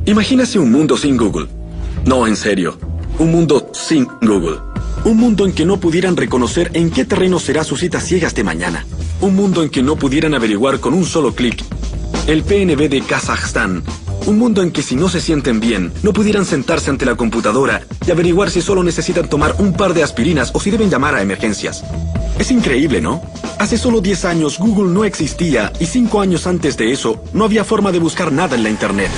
Imagínese un mundo sin Google. No, en serio. Un mundo sin Google. Un mundo en que no pudieran reconocer en qué terreno será su cita ciegas de mañana. Un mundo en que no pudieran averiguar con un solo clic el PNB de Kazajstán. Un mundo en que si no se sienten bien, no pudieran sentarse ante la computadora y averiguar si solo necesitan tomar un par de aspirinas o si deben llamar a emergencias. Es increíble, ¿no? Hace solo 10 años Google no existía y 5 años antes de eso no había forma de buscar nada en la Internet.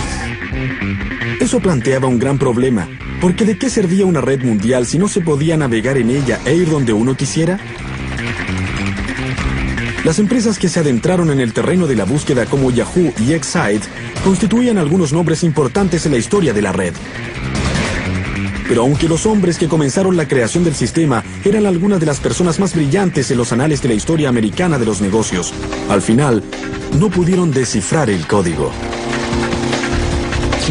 Eso planteaba un gran problema, porque ¿de qué servía una red mundial si no se podía navegar en ella e ir donde uno quisiera? Las empresas que se adentraron en el terreno de la búsqueda como Yahoo y Excite constituían algunos nombres importantes en la historia de la red. Pero aunque los hombres que comenzaron la creación del sistema eran algunas de las personas más brillantes en los anales de la historia americana de los negocios, al final no pudieron descifrar el código.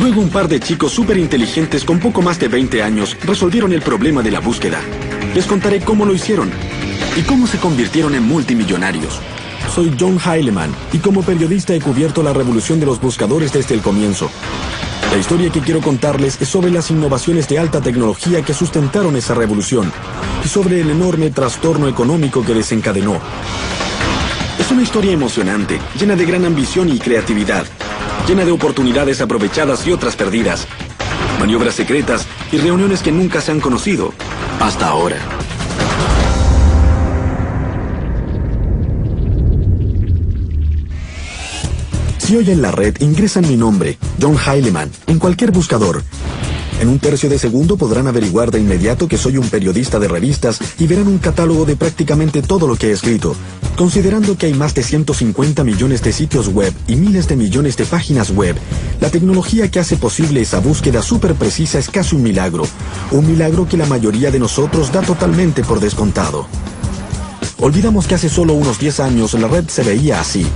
Luego un par de chicos súper inteligentes con poco más de 20 años resolvieron el problema de la búsqueda. Les contaré cómo lo hicieron y cómo se convirtieron en multimillonarios. Soy John Heilemann y como periodista he cubierto la revolución de los buscadores desde el comienzo. La historia que quiero contarles es sobre las innovaciones de alta tecnología que sustentaron esa revolución y sobre el enorme trastorno económico que desencadenó. Es una historia emocionante, llena de gran ambición y creatividad, llena de oportunidades aprovechadas y otras perdidas, maniobras secretas y reuniones que nunca se han conocido hasta ahora. Si hoy en la red ingresan mi nombre, John Heilemann, en cualquier buscador, en un tercio de segundo podrán averiguar de inmediato que soy un periodista de revistas y verán un catálogo de prácticamente todo lo que he escrito. Considerando que hay más de 150 millones de sitios web y miles de millones de páginas web, la tecnología que hace posible esa búsqueda súper precisa es casi un milagro. Un milagro que la mayoría de nosotros da totalmente por descontado. Olvidamos que hace solo unos 10 años la red se veía así.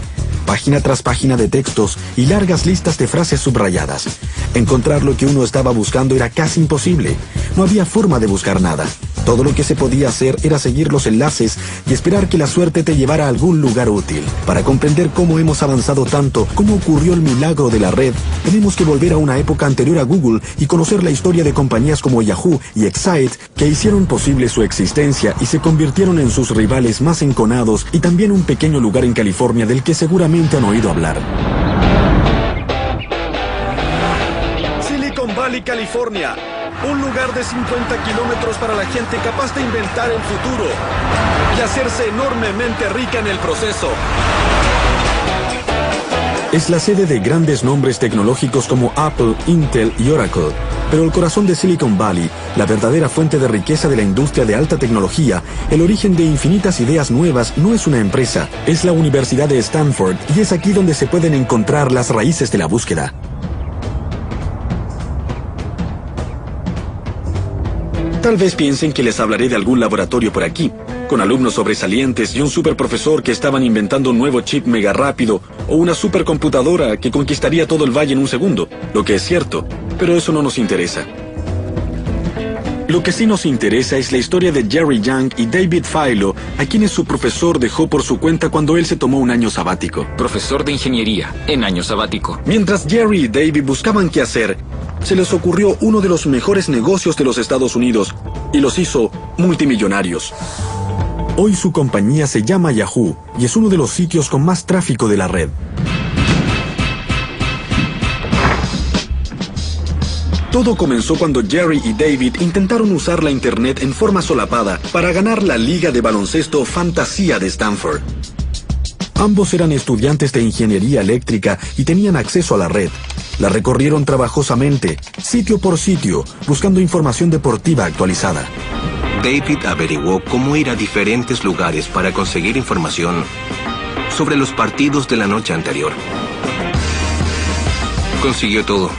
Página tras página de textos y largas listas de frases subrayadas. Encontrar lo que uno estaba buscando era casi imposible. No había forma de buscar nada. Todo lo que se podía hacer era seguir los enlaces y esperar que la suerte te llevara a algún lugar útil. Para comprender cómo hemos avanzado tanto, cómo ocurrió el milagro de la red, tenemos que volver a una época anterior a Google y conocer la historia de compañías como Yahoo y Excite que hicieron posible su existencia y se convirtieron en sus rivales más enconados y también un pequeño lugar en California del que seguramente han oído hablar. Silicon Valley, California. Un lugar de 50 kilómetros para la gente capaz de inventar el futuro y hacerse enormemente rica en el proceso. Es la sede de grandes nombres tecnológicos como Apple, Intel y Oracle. Pero el corazón de Silicon Valley, la verdadera fuente de riqueza de la industria de alta tecnología, el origen de infinitas ideas nuevas, no es una empresa, es la Universidad de Stanford y es aquí donde se pueden encontrar las raíces de la búsqueda. Tal vez piensen que les hablaré de algún laboratorio por aquí, con alumnos sobresalientes y un superprofesor que estaban inventando un nuevo chip mega rápido o una supercomputadora que conquistaría todo el valle en un segundo, lo que es cierto, pero eso no nos interesa. Lo que sí nos interesa es la historia de Jerry Yang y David Filo, a quienes su profesor dejó por su cuenta cuando él se tomó un año sabático. Profesor de ingeniería, en año sabático. Mientras Jerry y David buscaban qué hacer, se les ocurrió uno de los mejores negocios de los Estados Unidos y los hizo multimillonarios. Hoy su compañía se llama Yahoo y es uno de los sitios con más tráfico de la red. Todo comenzó cuando Jerry y David intentaron usar la internet en forma solapada para ganar la liga de baloncesto Fantasía de Stanford. Ambos eran estudiantes de ingeniería eléctrica y tenían acceso a la red. La recorrieron trabajosamente, sitio por sitio, buscando información deportiva actualizada. David averiguó cómo ir a diferentes lugares para conseguir información sobre los partidos de la noche anterior. Consiguió todo.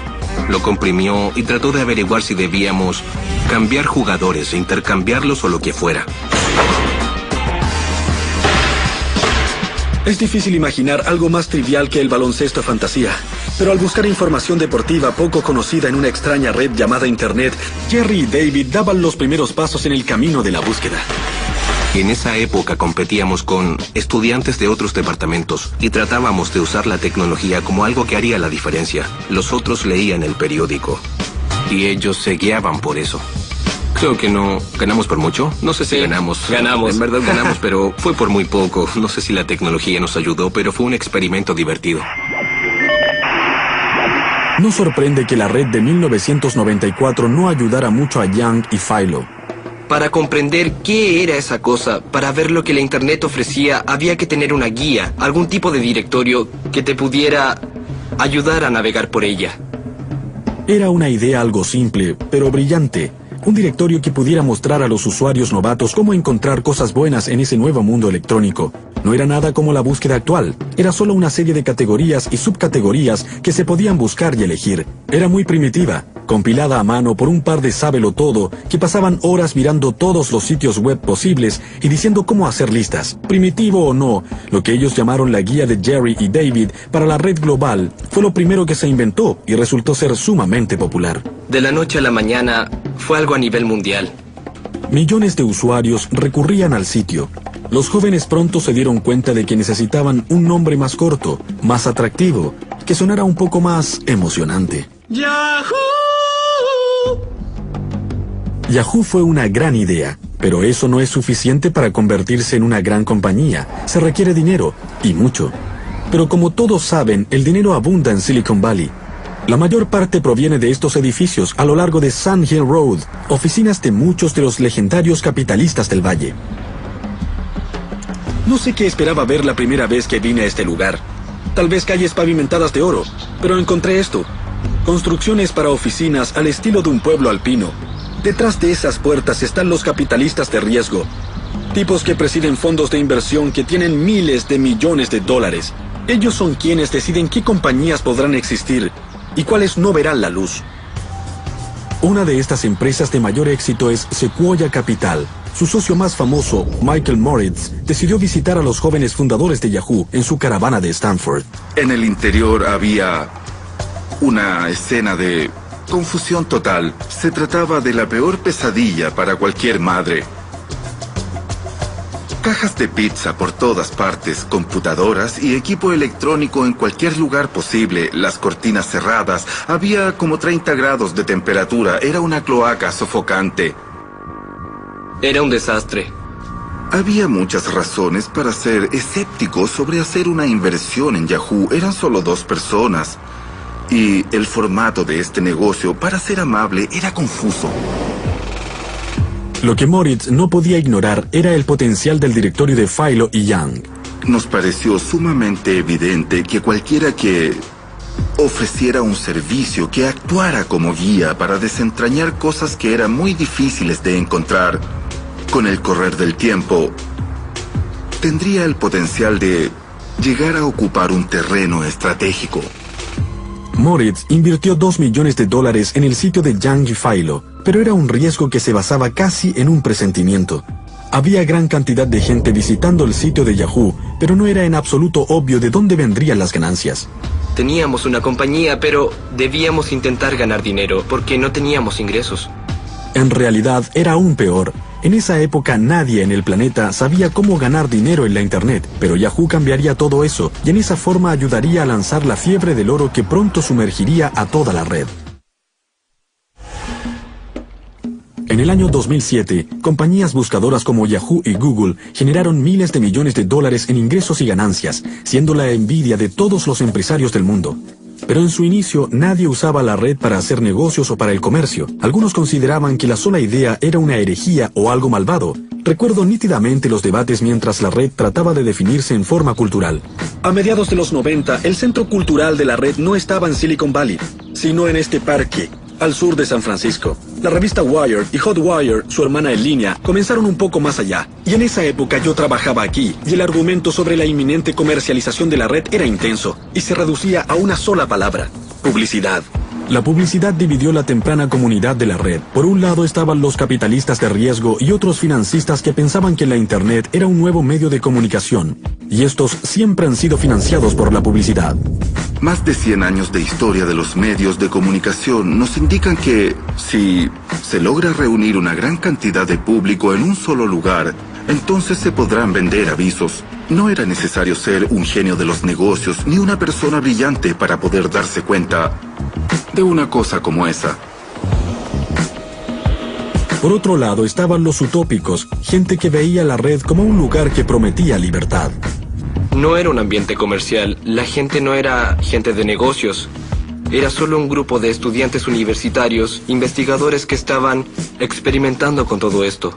Lo comprimió y trató de averiguar si debíamos cambiar jugadores e intercambiarlos o lo que fuera. Es difícil imaginar algo más trivial que el baloncesto fantasía, pero al buscar información deportiva poco conocida en una extraña red llamada Internet, Jerry y David daban los primeros pasos en el camino de la búsqueda. Y en esa época competíamos con estudiantes de otros departamentos y tratábamos de usar la tecnología como algo que haría la diferencia. Los otros leían el periódico y ellos se guiaban por eso. Creo que no ganamos por mucho. No sé si ganamos. Ganamos. En verdad ganamos, pero fue por muy poco. No sé si la tecnología nos ayudó, pero fue un experimento divertido. No sorprende que la red de 1994 no ayudara mucho a Young y Philo. Para comprender qué era esa cosa, para ver lo que la Internet ofrecía, había que tener una guía, algún tipo de directorio que te pudiera ayudar a navegar por ella. Era una idea algo simple, pero brillante. Un directorio que pudiera mostrar a los usuarios novatos cómo encontrar cosas buenas en ese nuevo mundo electrónico. No era nada como la búsqueda actual. Era solo una serie de categorías y subcategorías que se podían buscar y elegir. Era muy primitiva, compilada a mano por un par de sábelo-todo que pasaban horas mirando todos los sitios web posibles y diciendo cómo hacer listas. Primitivo o no, lo que ellos llamaron la guía de Jerry y David para la red global fue lo primero que se inventó y resultó ser sumamente popular. De la noche a la mañana, fue algo a nivel mundial. Millones de usuarios recurrían al sitio. Los jóvenes pronto se dieron cuenta de que necesitaban un nombre más corto, más atractivo, que sonara un poco más emocionante. ¡Yahoo! Yahoo fue una gran idea, pero eso no es suficiente para convertirse en una gran compañía. Se requiere dinero, y mucho. Pero como todos saben, el dinero abunda en Silicon Valley. La mayor parte proviene de estos edificios a lo largo de Sand Hill Road, oficinas de muchos de los legendarios capitalistas del valle. No sé qué esperaba ver la primera vez que vine a este lugar. Tal vez calles pavimentadas de oro, pero encontré esto. Construcciones para oficinas al estilo de un pueblo alpino. Detrás de esas puertas están los capitalistas de riesgo. Tipos que presiden fondos de inversión que tienen miles de millones de dólares. Ellos son quienes deciden qué compañías podrán existir y cuáles no verán la luz. Una de estas empresas de mayor éxito es Sequoia Capital. Su socio más famoso, Michael Moritz, decidió visitar a los jóvenes fundadores de Yahoo en su caravana de Stanford. En el interior había una escena de confusión total. Se trataba de la peor pesadilla para cualquier madre. Cajas de pizza por todas partes, computadoras y equipo electrónico en cualquier lugar posible, las cortinas cerradas, había como 30 grados de temperatura, era una cloaca sofocante. Era un desastre. Había muchas razones para ser escéptico sobre hacer una inversión en Yahoo, eran solo 2 personas. Y el formato de este negocio, para ser amable, era confuso. Lo que Moritz no podía ignorar era el potencial del directorio de Philo y Young. Nos pareció sumamente evidente que cualquiera que ofreciera un servicio que actuara como guía para desentrañar cosas que eran muy difíciles de encontrar, con el correr del tiempo, tendría el potencial de llegar a ocupar un terreno estratégico. Moritz invirtió $2 millones en el sitio de Young y Philo, pero era un riesgo que se basaba casi en un presentimiento. Había gran cantidad de gente visitando el sitio de Yahoo, pero no era en absoluto obvio de dónde vendrían las ganancias. Teníamos una compañía, pero debíamos intentar ganar dinero porque no teníamos ingresos. En realidad era aún peor. En esa época nadie en el planeta sabía cómo ganar dinero en la Internet, pero Yahoo cambiaría todo eso y en esa forma ayudaría a lanzar la fiebre del oro que pronto sumergiría a toda la red. En el año 2007, compañías buscadoras como Yahoo y Google generaron miles de millones de dólares en ingresos y ganancias, siendo la envidia de todos los empresarios del mundo. Pero en su inicio nadie usaba la red para hacer negocios o para el comercio. Algunos consideraban que la sola idea era una herejía o algo malvado. Recuerdo nítidamente los debates mientras la red trataba de definirse en forma cultural. A mediados de los 90, el centro cultural de la red no estaba en Silicon Valley, sino en este parque, al sur de San Francisco. La revista Wired y Hotwire, su hermana en línea, comenzaron un poco más allá. Y en esa época yo trabajaba aquí, y el argumento sobre la inminente comercialización de la red era intenso, y se reducía a una sola palabra: publicidad. La publicidad dividió la temprana comunidad de la red. Por un lado estaban los capitalistas de riesgo y otros financistas que pensaban que la Internet era un nuevo medio de comunicación, y estos siempre han sido financiados por la publicidad. Más de 100 años de historia de los medios de comunicación nos indican que si se logra reunir una gran cantidad de público en un solo lugar, entonces se podrán vender avisos. No era necesario ser un genio de los negocios ni una persona brillante para poder darse cuenta de una cosa como esa. Por otro lado estaban los utópicos, gente que veía la red como un lugar que prometía libertad. No era un ambiente comercial, la gente no era gente de negocios. Era solo un grupo de estudiantes universitarios, investigadores que estaban experimentando con todo esto.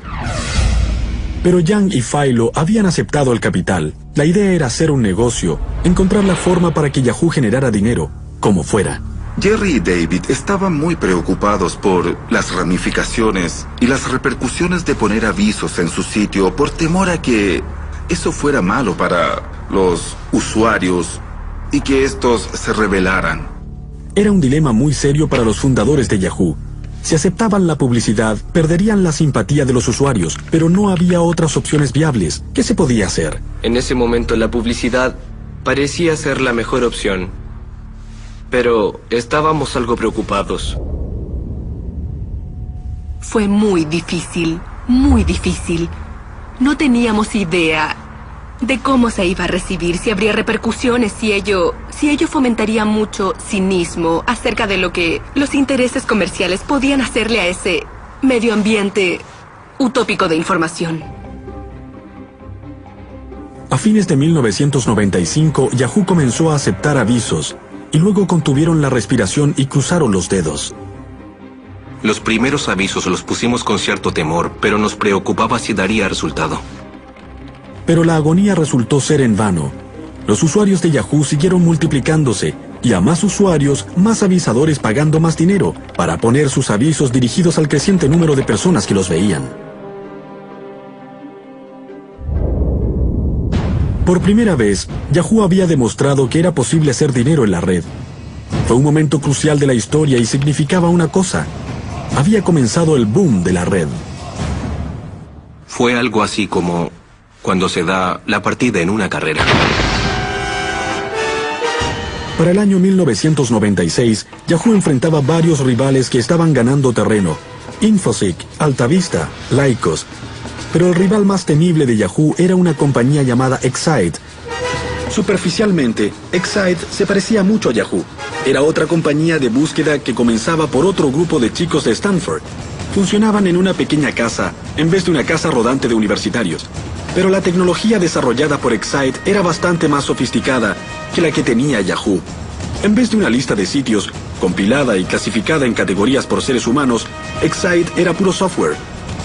Pero Yang y Philo habían aceptado el capital. La idea era hacer un negocio, encontrar la forma para que Yahoo generara dinero, como fuera. Jerry y David estaban muy preocupados por las ramificaciones y las repercusiones de poner avisos en su sitio por temor a que eso fuera malo para los usuarios y que estos se rebelaran. Era un dilema muy serio para los fundadores de Yahoo. Si aceptaban la publicidad, perderían la simpatía de los usuarios, pero no había otras opciones viables. ¿Qué se podía hacer? En ese momento la publicidad parecía ser la mejor opción. Pero estábamos algo preocupados. Fue muy difícil, muy difícil. No teníamos idea de cómo se iba a recibir, si habría repercusiones, si ello fomentaría mucho cinismo acerca de lo que los intereses comerciales podían hacerle a ese medio ambiente utópico de información. A fines de 1995, Yahoo comenzó a aceptar avisos, y luego contuvieron la respiración y cruzaron los dedos. Los primeros avisos los pusimos con cierto temor, pero nos preocupaba si daría resultado. Pero la agonía resultó ser en vano. Los usuarios de Yahoo siguieron multiplicándose, y a más usuarios, más avisadores pagando más dinero para poner sus avisos dirigidos al creciente número de personas que los veían. Por primera vez, Yahoo había demostrado que era posible hacer dinero en la red. Fue un momento crucial de la historia y significaba una cosa. Había comenzado el boom de la red. Fue algo así como cuando se da la partida en una carrera. Para el año 1996, Yahoo enfrentaba varios rivales que estaban ganando terreno. Infoseek, Altavista, Lycos. Pero el rival más temible de Yahoo era una compañía llamada Excite. Superficialmente, Excite se parecía mucho a Yahoo. Era otra compañía de búsqueda que comenzaba por otro grupo de chicos de Stanford. Funcionaban en una pequeña casa, en vez de una casa rodante de universitarios. Pero la tecnología desarrollada por Excite era bastante más sofisticada que la que tenía Yahoo. En vez de una lista de sitios, compilada y clasificada en categorías por seres humanos, Excite era puro software.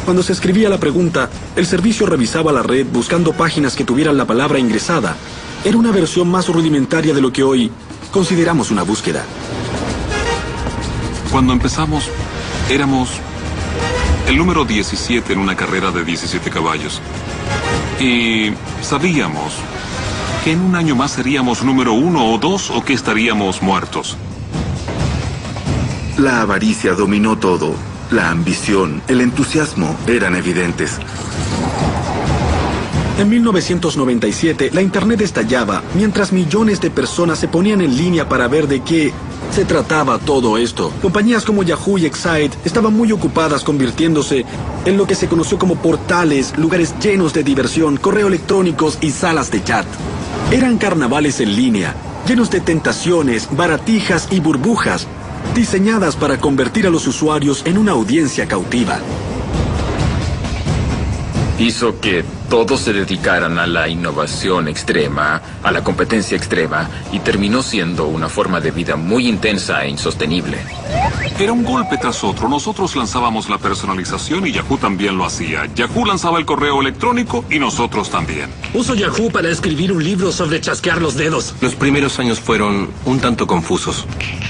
Cuando se escribía la pregunta, el servicio revisaba la red buscando páginas que tuvieran la palabra ingresada. Era una versión más rudimentaria de lo que hoy consideramos una búsqueda. Cuando empezamos, éramos el número 17 en una carrera de 17 caballos. Y sabíamos que en un año más seríamos número 1 o 2 o que estaríamos muertos. La avaricia dominó todo. La ambición, el entusiasmo eran evidentes. En 1997, la Internet estallaba, mientras millones de personas se ponían en línea para ver de qué se trataba todo esto. Compañías como Yahoo y Excite estaban muy ocupadas convirtiéndose en lo que se conoció como portales, lugares llenos de diversión, correo electrónicos y salas de chat. Eran carnavales en línea, llenos de tentaciones, baratijas y burbujas, diseñadas para convertir a los usuarios en una audiencia cautiva. Hizo que todos se dedicaran a la innovación extrema, a la competencia extrema, y terminó siendo una forma de vida muy intensa e insostenible. Era un golpe tras otro. Nosotros lanzábamos la personalización y Yahoo también lo hacía. Yahoo lanzaba el correo electrónico y nosotros también. Uso Yahoo para escribir un libro sobre chasquear los dedos. Los primeros años fueron un tanto confusos.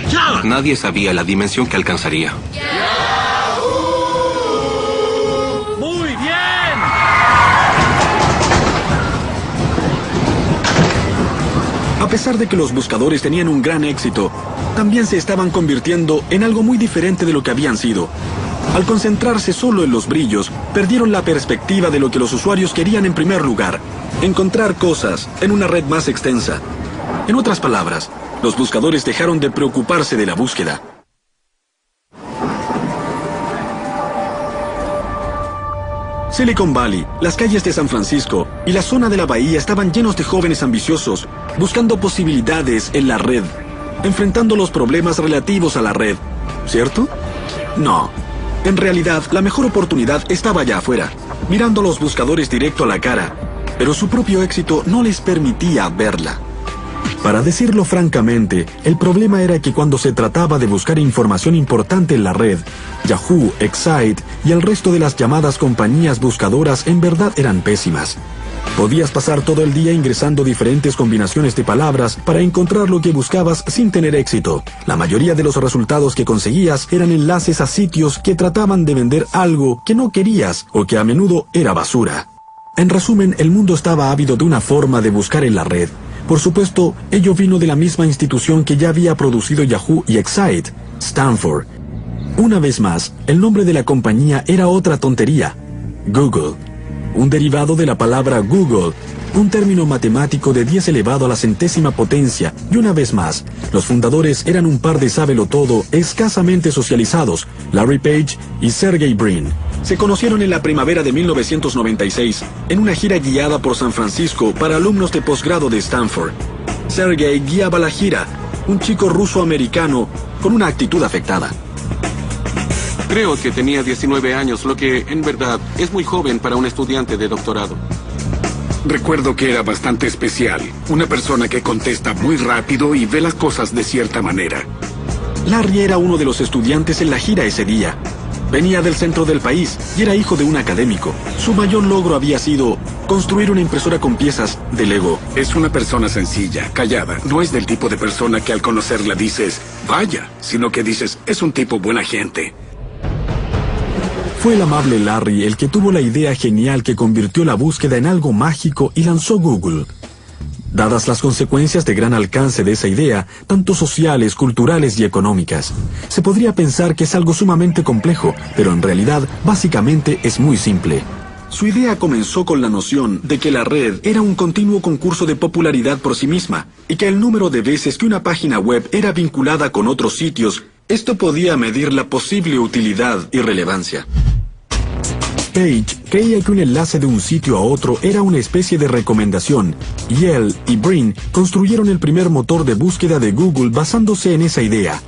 ¡Ya! Nadie sabía la dimensión que alcanzaría. ¡Muy bien! A pesar de que los buscadores tenían un gran éxito, también se estaban convirtiendo en algo muy diferente de lo que habían sido. Al concentrarse solo en los brillos, perdieron la perspectiva de lo que los usuarios querían en primer lugar: encontrar cosas en una red más extensa. En otras palabras, los buscadores dejaron de preocuparse de la búsqueda. Silicon Valley, las calles de San Francisco y la zona de la bahía estaban llenos de jóvenes ambiciosos, buscando posibilidades en la red, enfrentando los problemas relativos a la red, ¿cierto? No. En realidad, la mejor oportunidad estaba allá afuera, mirando a los buscadores directo a la cara, pero su propio éxito no les permitía verla. Para decirlo francamente, el problema era que cuando se trataba de buscar información importante en la red, Yahoo, Excite y el resto de las llamadas compañías buscadoras en verdad eran pésimas. Podías pasar todo el día ingresando diferentes combinaciones de palabras para encontrar lo que buscabas sin tener éxito. La mayoría de los resultados que conseguías eran enlaces a sitios que trataban de vender algo que no querías o que a menudo era basura. En resumen, el mundo estaba ávido de una forma de buscar en la red. Por supuesto, ello vino de la misma institución que ya había producido Yahoo y Excite, Stanford. Una vez más, el nombre de la compañía era otra tontería: Google. Un derivado de la palabra Google, un término matemático de 10 elevado a la centésima potencia, y una vez más, los fundadores eran un par de sábelotodo escasamente socializados, Larry Page y Sergey Brin. Se conocieron en la primavera de 1996, en una gira guiada por San Francisco para alumnos de posgrado de Stanford. Sergey guiaba la gira, un chico ruso-americano con una actitud afectada. Creo que tenía 19 años, lo que en verdad es muy joven para un estudiante de doctorado. Recuerdo que era bastante especial, una persona que contesta muy rápido y ve las cosas de cierta manera. Larry era uno de los estudiantes en la gira ese día. Venía del centro del país y era hijo de un académico. Su mayor logro había sido construir una impresora con piezas de Lego. Es una persona sencilla, callada. No es del tipo de persona que al conocerla dices, vaya, sino que dices, es un tipo buena gente. Fue el amable Larry el que tuvo la idea genial que convirtió la búsqueda en algo mágico y lanzó Google. Dadas las consecuencias de gran alcance de esa idea, tanto sociales, culturales y económicas, se podría pensar que es algo sumamente complejo, pero en realidad, básicamente es muy simple. Su idea comenzó con la noción de que la red era un continuo concurso de popularidad por sí misma, y que el número de veces que una página web era vinculada con otros sitios, esto podía medir la posible utilidad y relevancia. Page creía que un enlace de un sitio a otro era una especie de recomendación, y él y Brin construyeron el primer motor de búsqueda de Google basándose en esa idea,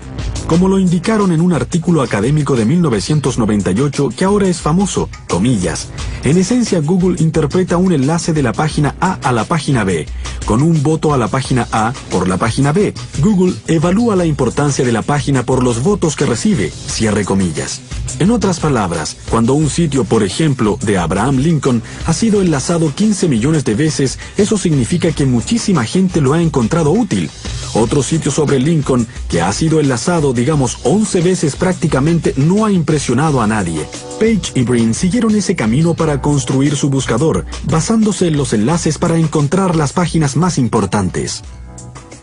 como lo indicaron en un artículo académico de 1998 que ahora es famoso, comillas. En esencia, Google interpreta un enlace de la página A a la página B. Con un voto a la página A por la página B, Google evalúa la importancia de la página por los votos que recibe, cierre comillas. En otras palabras, cuando un sitio, por ejemplo, de Abraham Lincoln, ha sido enlazado 15 millones de veces, eso significa que muchísima gente lo ha encontrado útil. Otro sitio sobre Lincoln, que ha sido enlazado, digamos, 11 veces prácticamente, no ha impresionado a nadie. Page y Brin siguieron ese camino para construir su buscador, basándose en los enlaces para encontrar las páginas más importantes.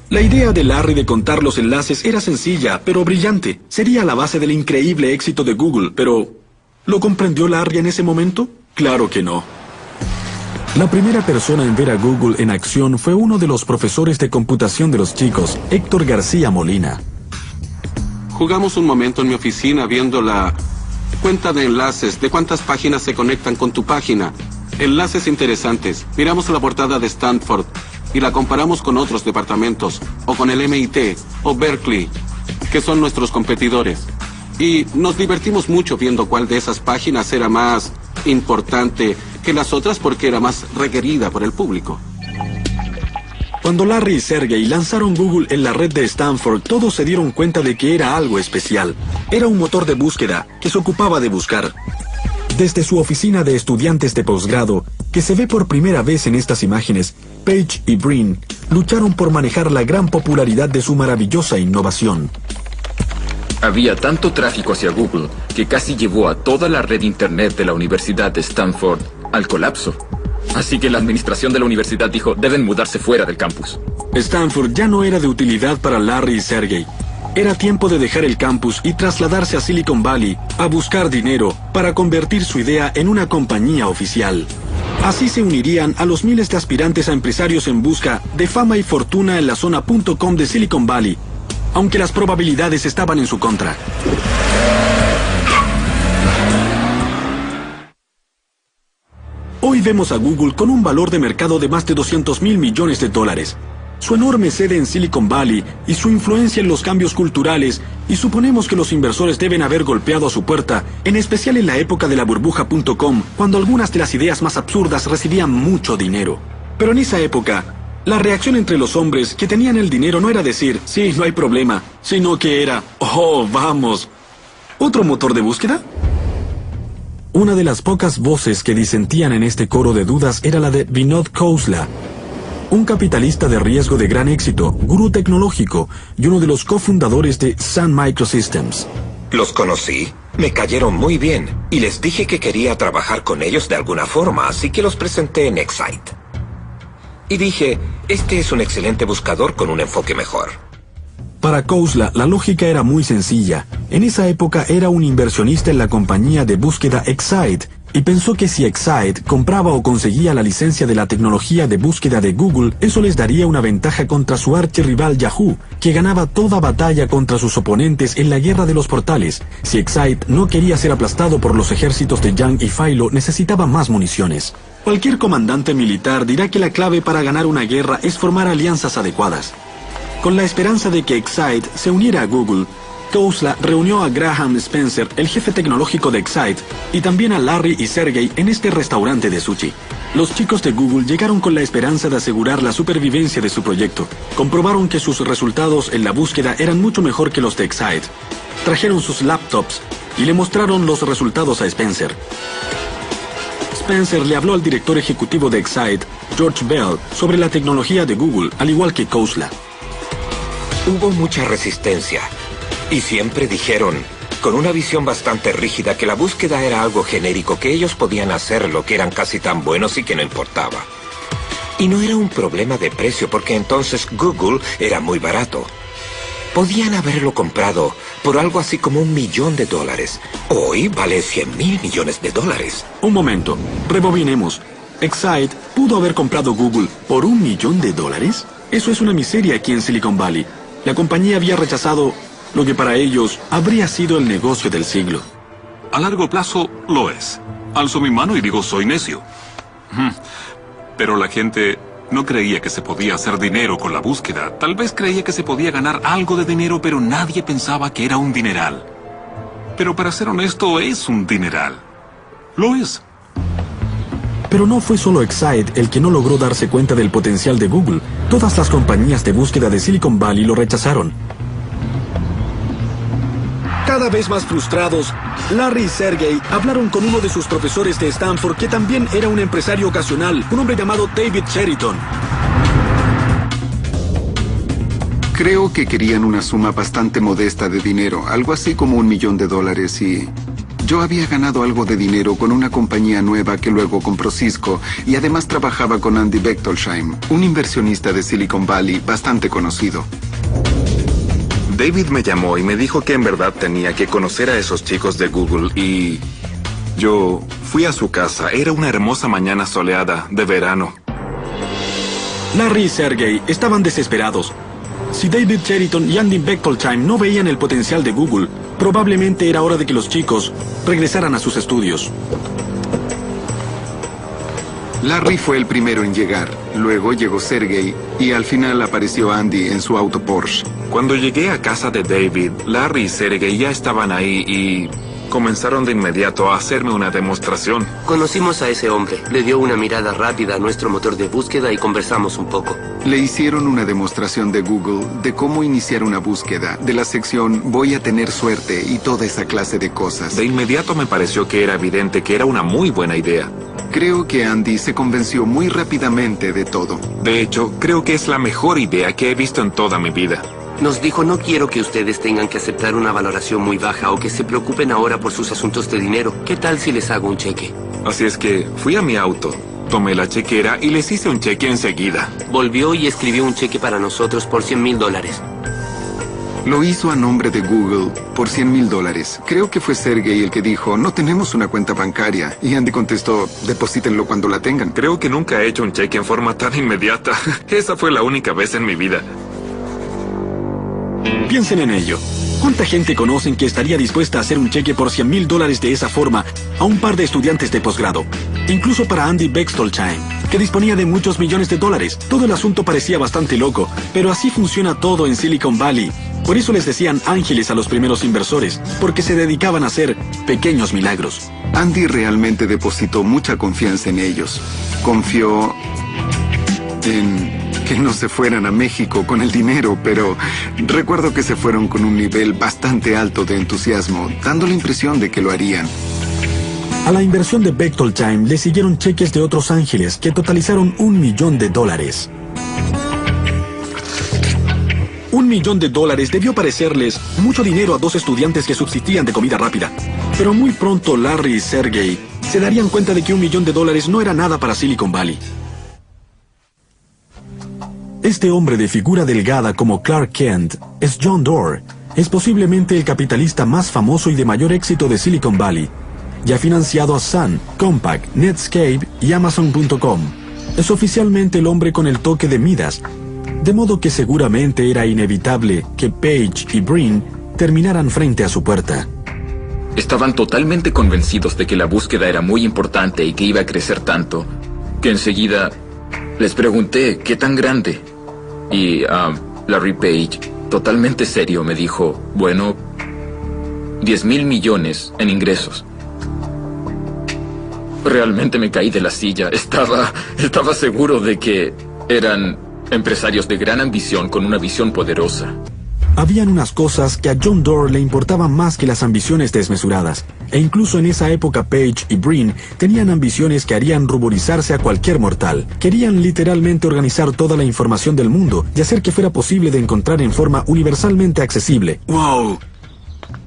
La idea de Larry de contar los enlaces era sencilla, pero brillante. Sería la base del increíble éxito de Google, pero ¿lo comprendió Larry en ese momento? Claro que no. La primera persona en ver a Google en acción fue uno de los profesores de computación de los chicos, Héctor García Molina. Jugamos un momento en mi oficina viendo la cuenta de enlaces, de cuántas páginas se conectan con tu página. Enlaces interesantes. Miramos la portada de Stanford y la comparamos con otros departamentos, o con el MIT, o Berkeley, que son nuestros competidores. Y nos divertimos mucho viendo cuál de esas páginas era más importante que las otras porque era más requerida por el público. Cuando Larry y Sergey lanzaron Google en la red de Stanford, todos se dieron cuenta de que era algo especial. Era un motor de búsqueda que se ocupaba de buscar. Desde su oficina de estudiantes de posgrado, que se ve por primera vez en estas imágenes, Page y Brin lucharon por manejar la gran popularidad de su maravillosa innovación. Había tanto tráfico hacia Google que casi llevó a toda la red internet de la Universidad de Stanford al colapso. Así que la administración de la universidad dijo, deben mudarse fuera del campus. Stanford ya no era de utilidad para Larry y Sergey. Era tiempo de dejar el campus y trasladarse a Silicon Valley a buscar dinero para convertir su idea en una compañía oficial. Así se unirían a los miles de aspirantes a empresarios en busca de fama y fortuna en la zona .com de Silicon Valley, aunque las probabilidades estaban en su contra. vemos a Google con un valor de mercado de más de 200.000 millones de dólares. Su enorme sede en Silicon Valley y su influencia en los cambios culturales, y suponemos que los inversores deben haber golpeado a su puerta, en especial en la época de la burbuja.com, cuando algunas de las ideas más absurdas recibían mucho dinero. Pero en esa época, la reacción entre los hombres que tenían el dinero no era decir, sí, no hay problema, sino que era, oh, vamos. ¿Otro motor de búsqueda? Una de las pocas voces que disentían en este coro de dudas era la de Vinod Khosla, un capitalista de riesgo de gran éxito, gurú tecnológico y uno de los cofundadores de Sun Microsystems. Los conocí, me cayeron muy bien y les dije que quería trabajar con ellos de alguna forma, así que los presenté en Excite. Y dije, este es un excelente buscador con un enfoque mejor. Para Khosla, la lógica era muy sencilla. En esa época era un inversionista en la compañía de búsqueda Excite, y pensó que si Excite compraba o conseguía la licencia de la tecnología de búsqueda de Google, eso les daría una ventaja contra su archirrival Yahoo, que ganaba toda batalla contra sus oponentes en la guerra de los portales. Si Excite no quería ser aplastado por los ejércitos de Yang y Philo, necesitaba más municiones. Cualquier comandante militar dirá que la clave para ganar una guerra es formar alianzas adecuadas. Con la esperanza de que Excite se uniera a Google, Khosla reunió a Graham Spencer, el jefe tecnológico de Excite, y también a Larry y Sergey en este restaurante de sushi. Los chicos de Google llegaron con la esperanza de asegurar la supervivencia de su proyecto. Comprobaron que sus resultados en la búsqueda eran mucho mejor que los de Excite. Trajeron sus laptops y le mostraron los resultados a Spencer. Spencer le habló al director ejecutivo de Excite, George Bell, sobre la tecnología de Google, al igual que Khosla. Hubo mucha resistencia. Y siempre dijeron, con una visión bastante rígida, que la búsqueda era algo genérico, que ellos podían hacerlo, que eran casi tan buenos y que no importaba. Y no era un problema de precio, porque entonces Google era muy barato. Podían haberlo comprado por algo así como $1 millón. Hoy vale $100.000 millones. Un momento, rebobinemos. Excite pudo haber comprado Google por $1 millón. Eso es una miseria aquí en Silicon Valley. La compañía había rechazado lo que para ellos habría sido el negocio del siglo. A largo plazo, lo es. Alzo mi mano y digo, soy necio. Pero la gente no creía que se podía hacer dinero con la búsqueda. Tal vez creía que se podía ganar algo de dinero, pero nadie pensaba que era un dineral. Pero para ser honesto, es un dineral. Lo es. Pero no fue solo Excite el que no logró darse cuenta del potencial de Google. Todas las compañías de búsqueda de Silicon Valley lo rechazaron. Cada vez más frustrados, Larry y Sergey hablaron con uno de sus profesores de Stanford, que también era un empresario ocasional, un hombre llamado David Cheriton. Creo que querían una suma bastante modesta de dinero, algo así como $1 millón, y yo había ganado algo de dinero con una compañía nueva que luego compró Cisco, y además trabajaba con Andy Bechtolsheim, un inversionista de Silicon Valley bastante conocido. David me llamó y me dijo que en verdad tenía que conocer a esos chicos de Google y yo fui a su casa. Era una hermosa mañana soleada de verano. Larry y Sergey estaban desesperados. Si David Cheriton y Andy Bechtolsheim no veían el potencial de Google, probablemente era hora de que los chicos regresaran a sus estudios. Larry fue el primero en llegar, luego llegó Sergey y al final apareció Andy en su auto Porsche. Cuando llegué a casa de David, Larry y Sergey ya estaban ahí y comenzaron de inmediato a hacerme una demostración. Conocimos a ese hombre, le dio una mirada rápida a nuestro motor de búsqueda y conversamos un poco. Le hicieron una demostración de Google, de cómo iniciar una búsqueda, de la sección voy a tener suerte y toda esa clase de cosas. De inmediato me pareció que era evidente que era una muy buena idea. Creo que Andy se convenció muy rápidamente de todo. De hecho, creo que es la mejor idea que he visto en toda mi vida. Nos dijo, no quiero que ustedes tengan que aceptar una valoración muy baja o que se preocupen ahora por sus asuntos de dinero. ¿Qué tal si les hago un cheque? Así es que fui a mi auto, tomé la chequera y les hice un cheque enseguida. Volvió y escribió un cheque para nosotros por $100.000. Lo hizo a nombre de Google por $100.000. Creo que fue Sergey el que dijo, no tenemos una cuenta bancaria. Y Andy contestó, deposítenlo cuando la tengan. Creo que nunca he hecho un cheque en forma tan inmediata. Esa fue la única vez en mi vida. Piensen en ello. ¿Cuánta gente conocen que estaría dispuesta a hacer un cheque por $100.000 de esa forma a un par de estudiantes de posgrado? incluso para Andy Bechtolsheim, que disponía de muchos millones de dólares. Todo el asunto parecía bastante loco, pero así funciona todo en Silicon Valley. Por eso les decían ángeles a los primeros inversores, porque se dedicaban a hacer pequeños milagros. Andy realmente depositó mucha confianza en ellos. Confió en que no se fueran a México con el dinero, pero recuerdo que se fueron con un nivel bastante alto de entusiasmo, dando la impresión de que lo harían. A la inversión de Bechtolsheim le siguieron cheques de otros ángeles que totalizaron $1 millón. $1 millón debió parecerles mucho dinero a dos estudiantes que subsistían de comida rápida. Pero muy pronto Larry y Sergey se darían cuenta de que $1 millón no era nada para Silicon Valley. Este hombre de figura delgada como Clark Kent es John Doerr. Es posiblemente el capitalista más famoso y de mayor éxito de Silicon Valley. Y ha financiado a Sun, Compaq, Netscape y Amazon.com. Es oficialmente el hombre con el toque de Midas, de modo que seguramente era inevitable que Page y Brin terminaran frente a su puerta. Estaban totalmente convencidos de que la búsqueda era muy importante y que iba a crecer tanto, que enseguida les pregunté qué tan grande. Y Larry Page, totalmente serio, me dijo, bueno, 10,000 millones en ingresos. Realmente me caí de la silla. Estaba seguro de que eran empresarios de gran ambición con una visión poderosa. Habían unas cosas que a John Doerr le importaban más que las ambiciones desmesuradas. E incluso en esa época Page y Brin tenían ambiciones que harían ruborizarse a cualquier mortal. Querían literalmente organizar toda la información del mundo y hacer que fuera posible de encontrar en forma universalmente accesible. ¡Wow!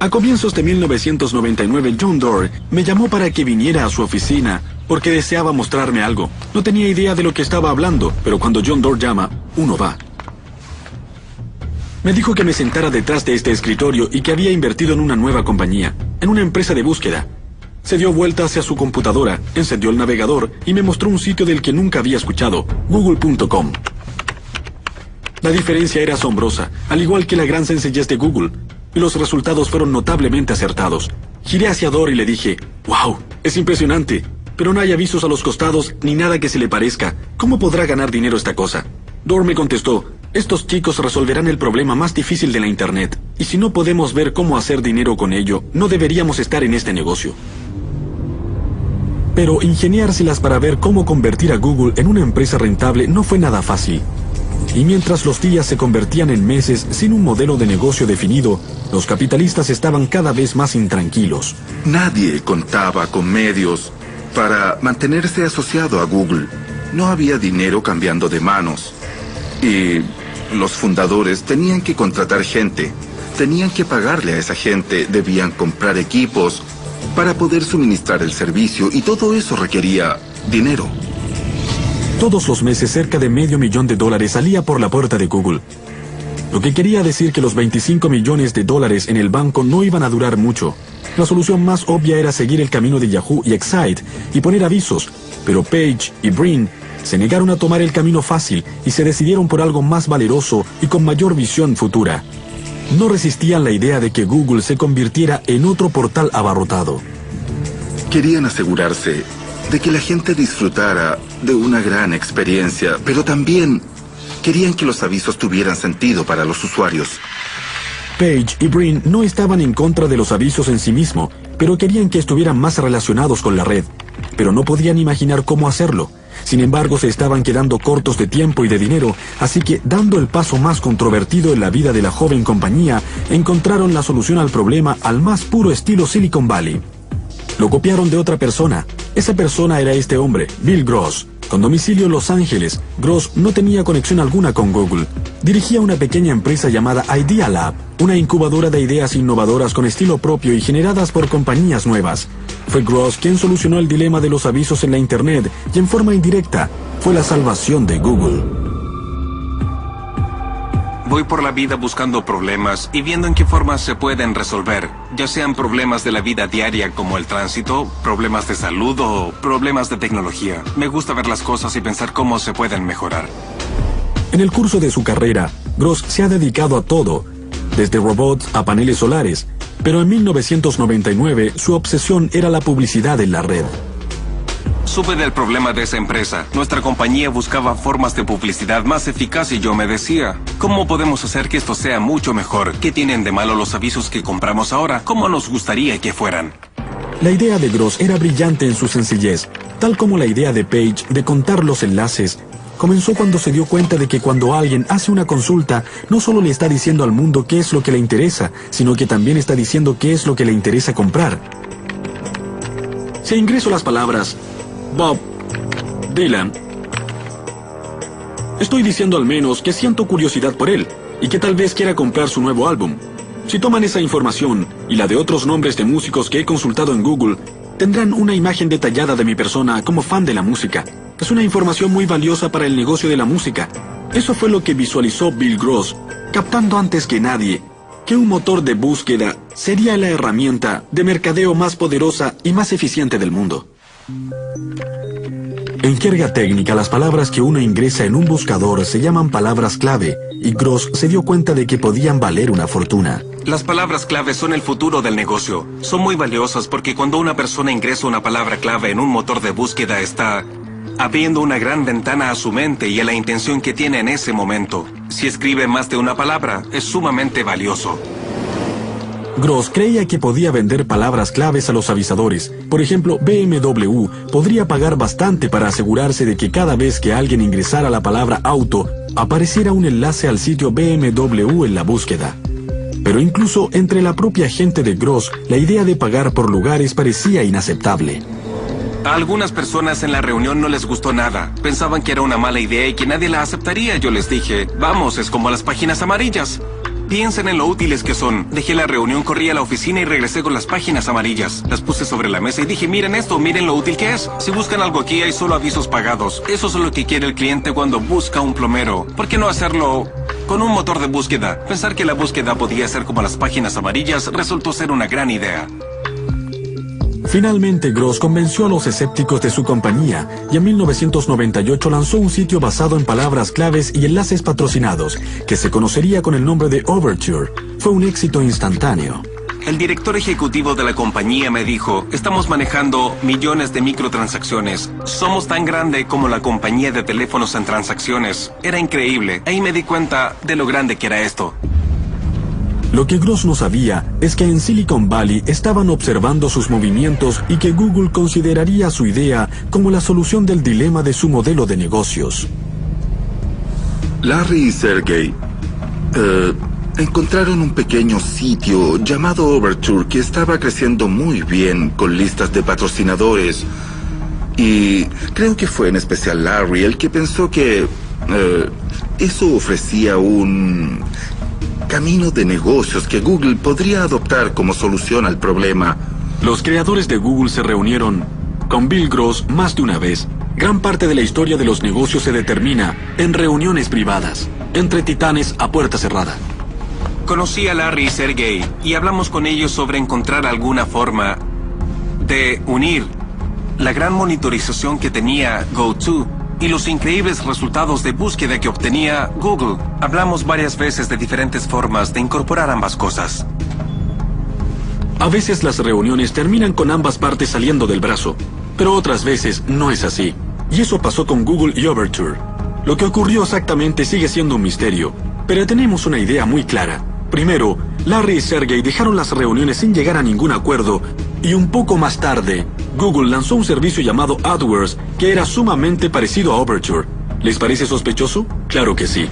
A comienzos de 1999, John Doerr me llamó para que viniera a su oficina porque deseaba mostrarme algo. No tenía idea de lo que estaba hablando, pero cuando John Doerr llama, uno va. Me dijo que me sentara detrás de este escritorio y que había invertido en una nueva compañía, en una empresa de búsqueda. Se dio vuelta hacia su computadora, encendió el navegador y me mostró un sitio del que nunca había escuchado, Google.com. La diferencia era asombrosa, al igual que la gran sencillez de Google. Y los resultados fueron notablemente acertados. Giré hacia Doerr y le dije, «¡Wow! Es impresionante! Pero no hay avisos a los costados ni nada que se le parezca. ¿Cómo podrá ganar dinero esta cosa?» Doerr me contestó, «Estos chicos resolverán el problema más difícil de la Internet. Y si no podemos ver cómo hacer dinero con ello, no deberíamos estar en este negocio». Pero ingeniárselas para ver cómo convertir a Google en una empresa rentable no fue nada fácil. Y mientras los días se convertían en meses sin un modelo de negocio definido, los capitalistas estaban cada vez más intranquilos. Nadie contaba con medios para mantenerse asociado a Google. No había dinero cambiando de manos. Y los fundadores tenían que contratar gente. Tenían que pagarle a esa gente. Debían comprar equipos para poder suministrar el servicio. Y todo eso requería dinero. Todos los meses cerca de $500,000 salía por la puerta de Google. Lo que quería decir que los $25 millones en el banco no iban a durar mucho. La solución más obvia era seguir el camino de Yahoo y Excite y poner avisos, pero Page y Brin se negaron a tomar el camino fácil y se decidieron por algo más valeroso y con mayor visión futura. No resistían la idea de que Google se convirtiera en otro portal abarrotado. Querían asegurarse de que la gente disfrutara de una gran experiencia, pero también querían que los avisos tuvieran sentido para los usuarios. Page y Brin no estaban en contra de los avisos en sí mismo, pero querían que estuvieran más relacionados con la red. Pero no podían imaginar cómo hacerlo. Sin embargo, se estaban quedando cortos de tiempo y de dinero, así que, dando el paso más controvertido en la vida de la joven compañía, encontraron la solución al problema al más puro estilo Silicon Valley. Lo copiaron de otra persona. Esa persona era este hombre, Bill Gross. Con domicilio en Los Ángeles, Gross no tenía conexión alguna con Google. Dirigía una pequeña empresa llamada Idea Lab, una incubadora de ideas innovadoras con estilo propio y generadas por compañías nuevas. Fue Gross quien solucionó el dilema de los avisos en la Internet y en forma indirecta fue la salvación de Google. Voy por la vida buscando problemas y viendo en qué formas se pueden resolver, ya sean problemas de la vida diaria como el tránsito, problemas de salud o problemas de tecnología. Me gusta ver las cosas y pensar cómo se pueden mejorar. En el curso de su carrera, Gross se ha dedicado a todo, desde robots a paneles solares, pero en 1999 su obsesión era la publicidad en la red. Supe del problema de esa empresa. Nuestra compañía buscaba formas de publicidad más eficaz y yo me decía, ¿cómo podemos hacer que esto sea mucho mejor? ¿Qué tienen de malo los avisos que compramos ahora? ¿Cómo nos gustaría que fueran? La idea de Gross era brillante en su sencillez, tal como la idea de Page de contar los enlaces. Comenzó cuando se dio cuenta de que cuando alguien hace una consulta, no solo le está diciendo al mundo qué es lo que le interesa, sino que también está diciendo qué es lo que le interesa comprar. Si ingreso las palabras Bob Dylan, estoy diciendo al menos que siento curiosidad por él y que tal vez quiera comprar su nuevo álbum. Si toman esa información y la de otros nombres de músicos que he consultado en Google, tendrán una imagen detallada de mi persona como fan de la música. Es una información muy valiosa para el negocio de la música. Eso fue lo que visualizó Bill Gross, captando antes que nadie que un motor de búsqueda sería la herramienta de mercadeo más poderosa y más eficiente del mundo. En jerga técnica, las palabras que uno ingresa en un buscador se llaman palabras clave, y Gross se dio cuenta de que podían valer una fortuna. Las palabras clave son el futuro del negocio. Son muy valiosas porque cuando una persona ingresa una palabra clave en un motor de búsqueda está abriendo una gran ventana a su mente y a la intención que tiene en ese momento. Si escribe más de una palabra, es sumamente valioso. Gross creía que podía vender palabras claves a los avisadores. Por ejemplo, BMW podría pagar bastante para asegurarse de que cada vez que alguien ingresara la palabra auto, apareciera un enlace al sitio BMW en la búsqueda. Pero incluso entre la propia gente de Gross, la idea de pagar por lugares parecía inaceptable. A algunas personas en la reunión no les gustó nada. Pensaban que era una mala idea y que nadie la aceptaría. Yo les dije, vamos, es como las páginas amarillas. Piensen en lo útiles que son. Dejé la reunión, corrí a la oficina y regresé con las páginas amarillas. Las puse sobre la mesa y dije, miren esto, miren lo útil que es. Si buscan algo aquí, hay solo avisos pagados. Eso es lo que quiere el cliente cuando busca un plomero. ¿Por qué no hacerlo con un motor de búsqueda? Pensar que la búsqueda podía ser como las páginas amarillas resultó ser una gran idea. Finalmente, Gross convenció a los escépticos de su compañía y en 1998 lanzó un sitio basado en palabras claves y enlaces patrocinados, que se conocería con el nombre de Overture. Fue un éxito instantáneo. El director ejecutivo de la compañía me dijo, estamos manejando millones de microtransacciones. Somos tan grande como la compañía de teléfonos en transacciones. Era increíble. Ahí me di cuenta de lo grande que era esto. Lo que Gross no sabía es que en Silicon Valley estaban observando sus movimientos y que Google consideraría su idea como la solución del dilema de su modelo de negocios. Larry y Sergey encontraron un pequeño sitio llamado Overture que estaba creciendo muy bien con listas de patrocinadores. Y creo que fue en especial Larry el que pensó que eso ofrecía un camino de negocios que Google podría adoptar como solución al problema. Los creadores de Google se reunieron con Bill Gross más de una vez. Gran parte de la historia de los negocios se determina en reuniones privadas, entre titanes a puerta cerrada. Conocí a Larry y Sergey y hablamos con ellos sobre encontrar alguna forma de unir la gran monitorización que tenía GoTo y los increíbles resultados de búsqueda que obtenía Google. Hablamos varias veces de diferentes formas de incorporar ambas cosas. A veces las reuniones terminan con ambas partes saliendo del brazo, pero otras veces no es así. Y eso pasó con Google y Overture. Lo que ocurrió exactamente sigue siendo un misterio, pero tenemos una idea muy clara. Primero, Larry y Sergey dejaron las reuniones sin llegar a ningún acuerdo, y un poco más tarde, Google lanzó un servicio llamado AdWords que era sumamente parecido a Overture. ¿Les parece sospechoso? Claro que sí.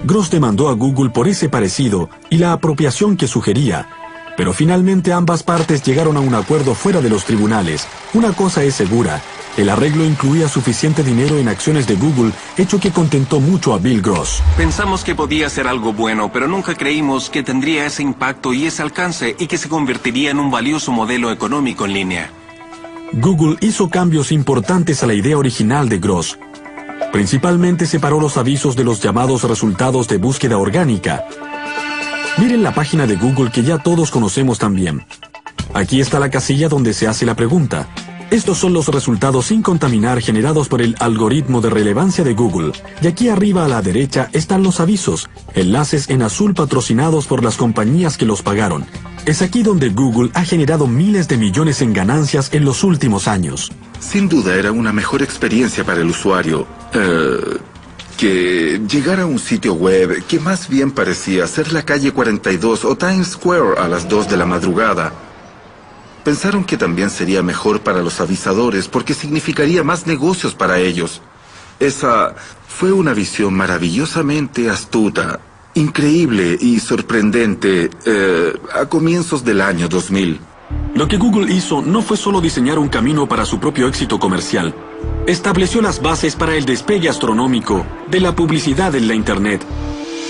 Gross demandó a Google por ese parecido y la apropiación que sugería, pero finalmente ambas partes llegaron a un acuerdo fuera de los tribunales. Una cosa es segura, el arreglo incluía suficiente dinero en acciones de Google, hecho que contentó mucho a Bill Gross. Pensamos que podía ser algo bueno, pero nunca creímos que tendría ese impacto y ese alcance y que se convertiría en un valioso modelo económico en línea. Google hizo cambios importantes a la idea original de Gross. Principalmente separó los avisos de los llamados resultados de búsqueda orgánica. Miren la página de Google que ya todos conocemos también. Aquí está la casilla donde se hace la pregunta. Estos son los resultados sin contaminar generados por el algoritmo de relevancia de Google. Y aquí arriba a la derecha están los avisos, enlaces en azul patrocinados por las compañías que los pagaron. Es aquí donde Google ha generado miles de millones en ganancias en los últimos años. Sin duda era una mejor experiencia para el usuario que llegar a un sitio web que más bien parecía ser la calle 42 o Times Square a las 2 de la madrugada. Pensaron que también sería mejor para los avisadores porque significaría más negocios para ellos. Esa fue una visión maravillosamente astuta, increíble y sorprendente a comienzos del año 2000. Lo que Google hizo no fue solo diseñar un camino para su propio éxito comercial. Estableció las bases para el despegue astronómico de la publicidad en la Internet.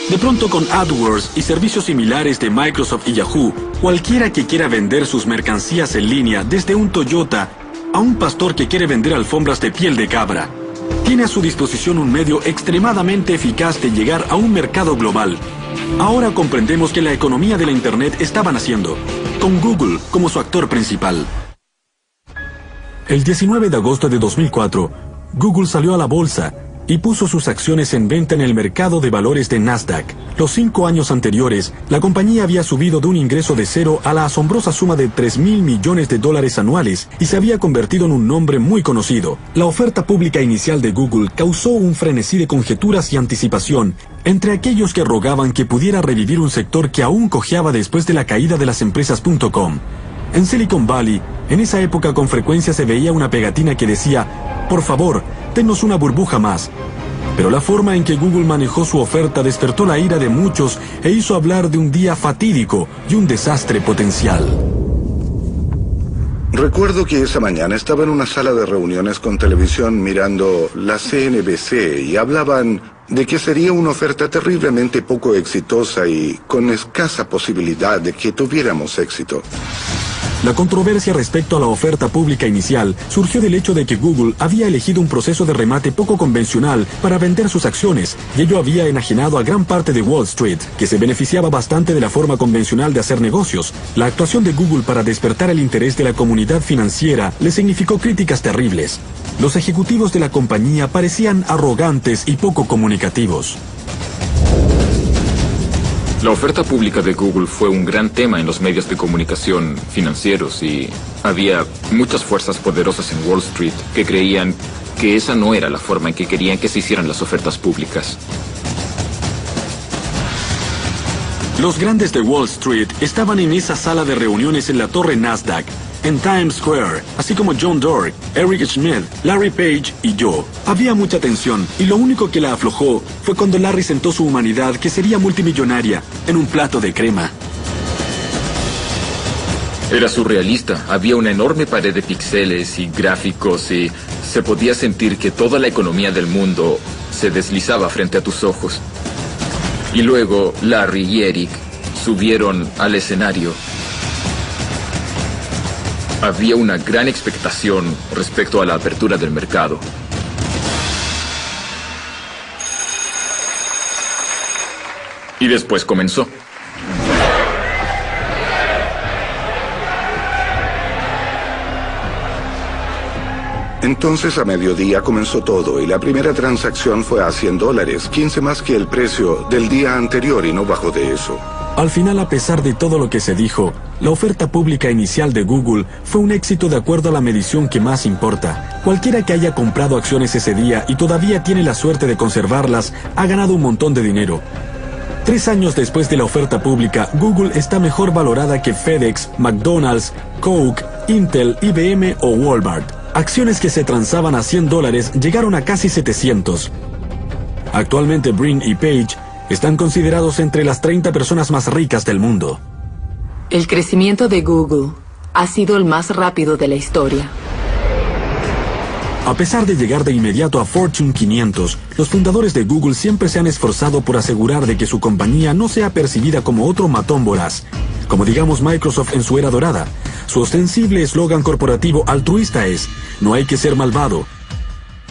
De pronto, con AdWords y servicios similares de Microsoft y Yahoo, cualquiera que quiera vender sus mercancías en línea, desde un Toyota a un pastor que quiere vender alfombras de piel de cabra, tiene a su disposición un medio extremadamente eficaz de llegar a un mercado global. Ahora comprendemos que la economía de la Internet estaba naciendo, con Google como su actor principal. El 19 de agosto de 2004, Google salió a la bolsa y puso sus acciones en venta en el mercado de valores de Nasdaq. Los 5 años anteriores, la compañía había subido de un ingreso de cero a la asombrosa suma de $3.000 millones anuales y se había convertido en un nombre muy conocido. La oferta pública inicial de Google causó un frenesí de conjeturas y anticipación entre aquellos que rogaban que pudiera revivir un sector que aún cojeaba después de la caída de las empresas .com. En Silicon Valley, en esa época con frecuencia se veía una pegatina que decía: por favor, denos una burbuja más. Pero la forma en que Google manejó su oferta despertó la ira de muchos e hizo hablar de un día fatídico y un desastre potencial. Recuerdo que esa mañana estaba en una sala de reuniones con televisión mirando la CNBC y hablaban de que sería una oferta terriblemente poco exitosa y con escasa posibilidad de que tuviéramos éxito. La controversia respecto a la oferta pública inicial surgió del hecho de que Google había elegido un proceso de remate poco convencional para vender sus acciones, y ello había enajenado a gran parte de Wall Street, que se beneficiaba bastante de la forma convencional de hacer negocios. La actuación de Google para despertar el interés de la comunidad financiera le significó críticas terribles. Los ejecutivos de la compañía parecían arrogantes y poco comunicativos. La oferta pública de Google fue un gran tema en los medios de comunicación financieros y había muchas fuerzas poderosas en Wall Street que creían que esa no era la forma en que querían que se hicieran las ofertas públicas. Los grandes de Wall Street estaban en esa sala de reuniones en la torre Nasdaq, en Times Square, así como John Doerr, Eric Schmidt, Larry Page y yo. Había mucha tensión, y lo único que la aflojó fue cuando Larry sentó su humanidad, que sería multimillonaria, en un plato de crema. Era surrealista. Había una enorme pared de píxeles y gráficos y se podía sentir que toda la economía del mundo se deslizaba frente a tus ojos. Y luego Larry y Eric subieron al escenario. Había una gran expectación respecto a la apertura del mercado. Y después comenzó. Entonces a mediodía comenzó todo y la primera transacción fue a $100, 15 más que el precio del día anterior y no bajó de eso. Al final, a pesar de todo lo que se dijo, la oferta pública inicial de Google fue un éxito de acuerdo a la medición que más importa. Cualquiera que haya comprado acciones ese día y todavía tiene la suerte de conservarlas, ha ganado un montón de dinero. 3 años después de la oferta pública, Google está mejor valorada que FedEx, McDonald's, Coke, Intel, IBM o Walmart. Acciones que se transaban a $100 llegaron a casi 700. Actualmente Brin y Page están considerados entre las 30 personas más ricas del mundo. El crecimiento de Google ha sido el más rápido de la historia. A pesar de llegar de inmediato a Fortune 500, los fundadores de Google siempre se han esforzado por asegurar de que su compañía no sea percibida como otro matón voraz, como digamos Microsoft en su era dorada. Su ostensible eslogan corporativo altruista es: no hay que ser malvado.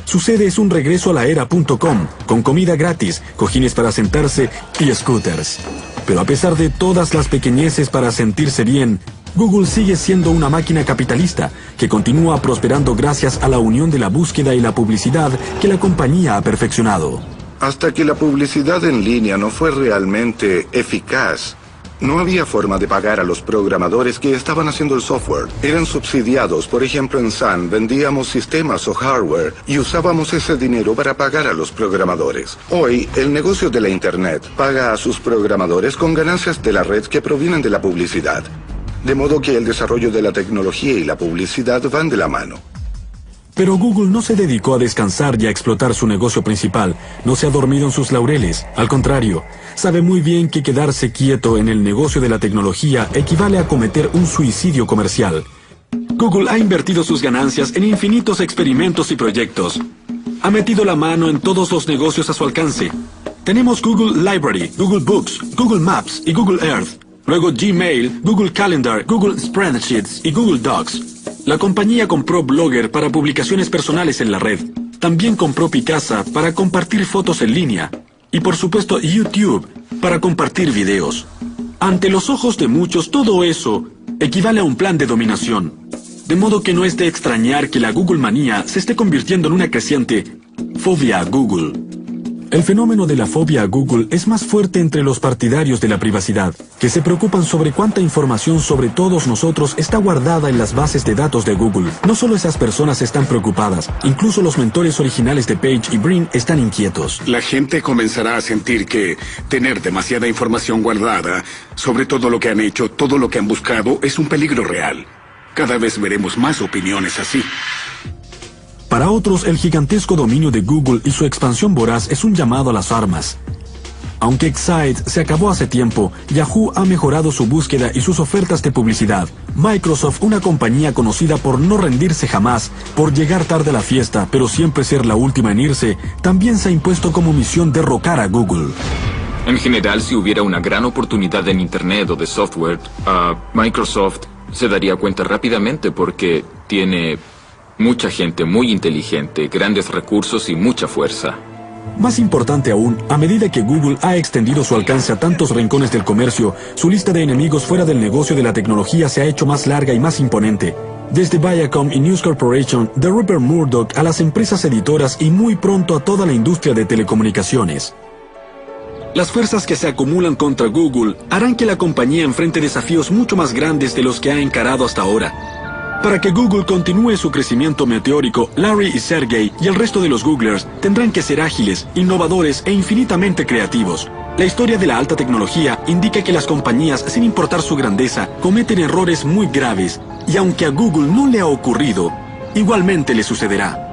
Su sede es un regreso a la era .com, con comida gratis, cojines para sentarse y scooters. Pero a pesar de todas las pequeñeces para sentirse bien, Google sigue siendo una máquina capitalista que continúa prosperando gracias a la unión de la búsqueda y la publicidad que la compañía ha perfeccionado. Hasta que la publicidad en línea no fue realmente eficaz, No había forma de pagar a los programadores que estaban haciendo el software. Eran subsidiados. Por ejemplo, en Sun vendíamos sistemas o hardware y usábamos ese dinero para pagar a los programadores. Hoy, el negocio de la Internet paga a sus programadores con ganancias de la red que provienen de la publicidad. De modo que el desarrollo de la tecnología y la publicidad van de la mano. Pero Google no se dedicó a descansar y a explotar su negocio principal. No se ha dormido en sus laureles. Al contrario, sabe muy bien que quedarse quieto en el negocio de la tecnología equivale a cometer un suicidio comercial. Google ha invertido sus ganancias en infinitos experimentos y proyectos. Ha metido la mano en todos los negocios a su alcance. Tenemos Google Library, Google Books, Google Maps y Google Earth. Luego Gmail, Google Calendar, Google Spreadsheets y Google Docs. La compañía compró Blogger para publicaciones personales en la red. También compró Picasa para compartir fotos en línea. Y por supuesto YouTube para compartir videos. Ante los ojos de muchos, todo eso equivale a un plan de dominación. De modo que no es de extrañar que la Google manía se esté convirtiendo en una creciente fobia a Google. El fenómeno de la fobia a Google es más fuerte entre los partidarios de la privacidad, que se preocupan sobre cuánta información sobre todos nosotros está guardada en las bases de datos de Google. No solo esas personas están preocupadas, incluso los mentores originales de Page y Brin están inquietos. La gente comenzará a sentir que tener demasiada información guardada sobre todo lo que han hecho, todo lo que han buscado, es un peligro real. Cada vez veremos más opiniones así. Para otros, el gigantesco dominio de Google y su expansión voraz es un llamado a las armas. Aunque Excite se acabó hace tiempo, Yahoo ha mejorado su búsqueda y sus ofertas de publicidad. Microsoft, una compañía conocida por no rendirse jamás, por llegar tarde a la fiesta, pero siempre ser la última en irse, también se ha impuesto como misión derrocar a Google. En general, si hubiera una gran oportunidad en Internet o de software, Microsoft se daría cuenta rápidamente porque tiene mucha gente muy inteligente, grandes recursos y mucha fuerza. Más importante aún, a medida que Google ha extendido su alcance a tantos rincones del comercio, su lista de enemigos fuera del negocio de la tecnología se ha hecho más larga y más imponente. Desde Viacom y News Corporation, de Rupert Murdoch a las empresas editoras y muy pronto a toda la industria de telecomunicaciones. Las fuerzas que se acumulan contra Google harán que la compañía enfrente desafíos mucho más grandes de los que ha encarado hasta ahora. Para que Google continúe su crecimiento meteórico, Larry y Sergey y el resto de los Googlers tendrán que ser ágiles, innovadores e infinitamente creativos. La historia de la alta tecnología indica que las compañías, sin importar su grandeza, cometen errores muy graves, y aunque a Google no le ha ocurrido, igualmente le sucederá.